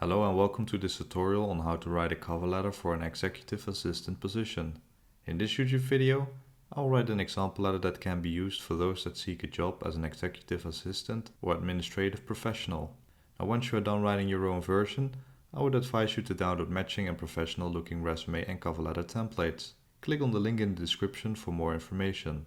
Hello and welcome to this tutorial on how to write a cover letter for an executive assistant position. In this YouTube video, I'll write an example letter that can be used for those that seek a job as an executive assistant or administrative professional. Now once you are done writing your own version, I would advise you to download matching and professional looking resume and cover letter templates. Click on the link in the description for more information.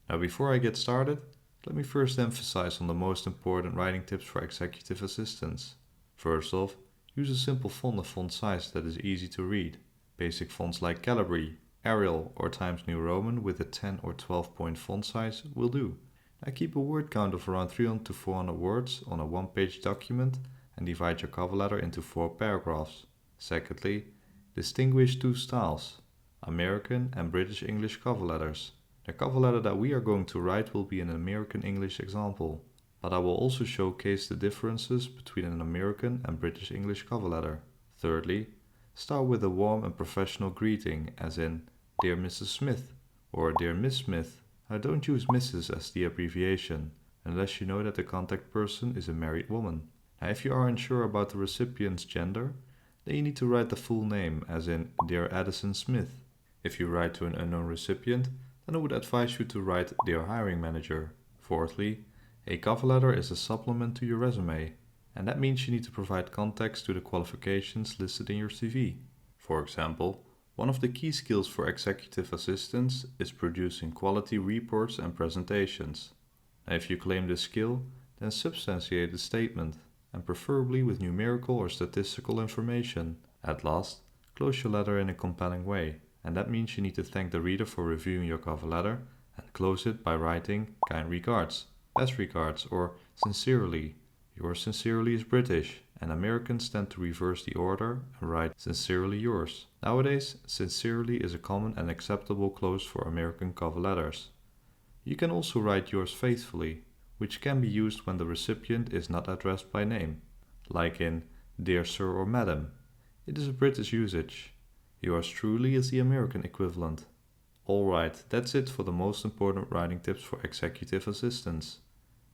Now before I get started, let me first emphasize on the most important writing tips for executive assistants. First off, use a simple font of font size that is easy to read. Basic fonts like Calibri, Arial or Times New Roman with a 10 or 12 point font size will do. Now keep a word count of around 300 to 400 words on a one-page document and divide your cover letter into 4 paragraphs. Secondly, distinguish two styles, American and British English cover letters. The cover letter that we are going to write will be an American English example, but I will also showcase the differences between an American and British English cover letter. Thirdly, start with a warm and professional greeting, as in Dear Mrs. Smith or Dear Miss Smith. Now don't use Mrs. as the abbreviation, unless you know that the contact person is a married woman. Now if you are unsure about the recipient's gender, then you need to write the full name, as in Dear Addison Smith. If you write to an unknown recipient, then I would advise you to write Dear Hiring Manager. Fourthly, a cover letter is a supplement to your resume, and that means you need to provide context to the qualifications listed in your CV. For example, one of the key skills for executive assistants is producing quality reports and presentations. Now, if you claim this skill, then substantiate the statement, and preferably with numerical or statistical information. At last, close your letter in a compelling way, and that means you need to thank the reader for reviewing your cover letter and close it by writing kind regards, best regards, or sincerely. Yours sincerely is British, and Americans tend to reverse the order and write sincerely yours. Nowadays, sincerely is a common and acceptable close for American cover letters. You can also write yours faithfully, which can be used when the recipient is not addressed by name, like in Dear Sir or Madam. It is a British usage. Yours truly is the American equivalent. Alright, that's it for the most important writing tips for executive assistants.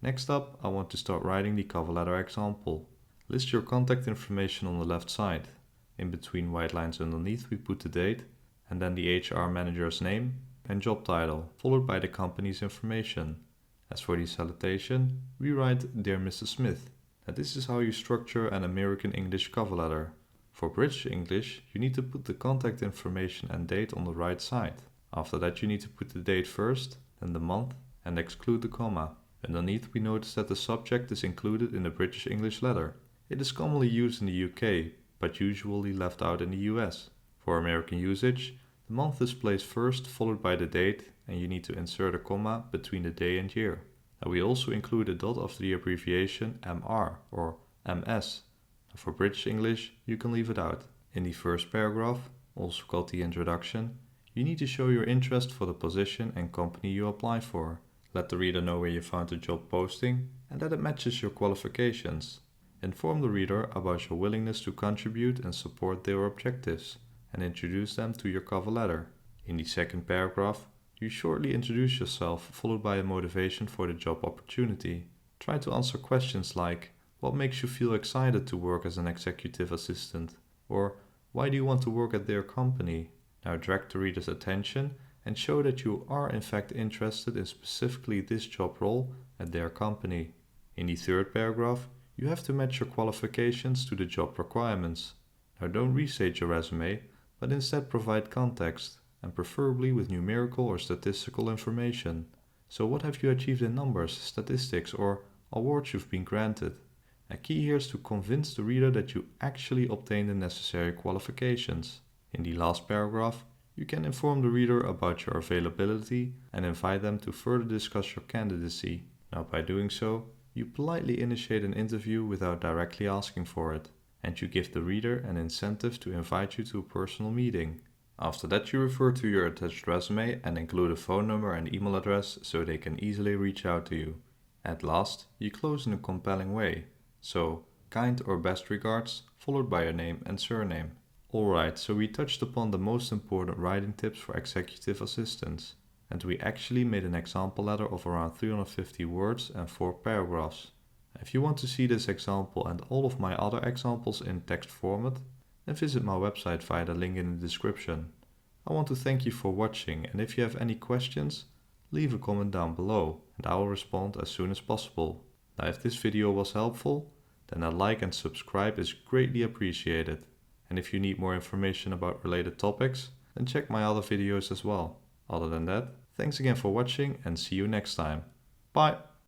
Next up, I want to start writing the cover letter example. List your contact information on the left side. In between white lines underneath we put the date, and then the HR manager's name and job title, followed by the company's information. As for the salutation, we write Dear Mrs. Smith. Now this is how you structure an American English cover letter. For British English, you need to put the contact information and date on the right side. After that you need to put the date first, then the month, and exclude the comma. Underneath we notice that the subject is included in the British English letter. It is commonly used in the UK, but usually left out in the US. For American usage, the month is placed first, followed by the date, and you need to insert a comma between the day and year. Now we also include a dot after the abbreviation MR or MS. For British English, you can leave it out. In the first paragraph, also called the introduction, you need to show your interest for the position and company you apply for. Let the reader know where you found the job posting and that it matches your qualifications. Inform the reader about your willingness to contribute and support their objectives, and introduce them to your cover letter. In the second paragraph, you shortly introduce yourself, followed by a motivation for the job opportunity. Try to answer questions like, what makes you feel excited to work as an executive assistant? Or, why do you want to work at their company? Now direct the reader's attention and show that you are in fact interested in specifically this job role at their company. In the third paragraph, you have to match your qualifications to the job requirements. Now don't restate your resume, but instead provide context, and preferably with numerical or statistical information. So what have you achieved in numbers, statistics, or awards you've been granted? A key here is to convince the reader that you actually obtained the necessary qualifications. In the last paragraph, you can inform the reader about your availability and invite them to further discuss your candidacy. Now by doing so, you politely initiate an interview without directly asking for it, and you give the reader an incentive to invite you to a personal meeting. After that you refer to your attached resume and include a phone number and email address so they can easily reach out to you. At last, you close in a compelling way. So, kind or best regards, followed by your name and surname. Alright, so we touched upon the most important writing tips for executive assistants, and we actually made an example letter of around 350 words and 4 paragraphs. If you want to see this example and all of my other examples in text format, then visit my website via the link in the description. I want to thank you for watching, and if you have any questions, leave a comment down below and I will respond as soon as possible. Now if this video was helpful, then a like and subscribe is greatly appreciated. And if you need more information about related topics, then check my other videos as well. Other than that, thanks again for watching and see you next time. Bye!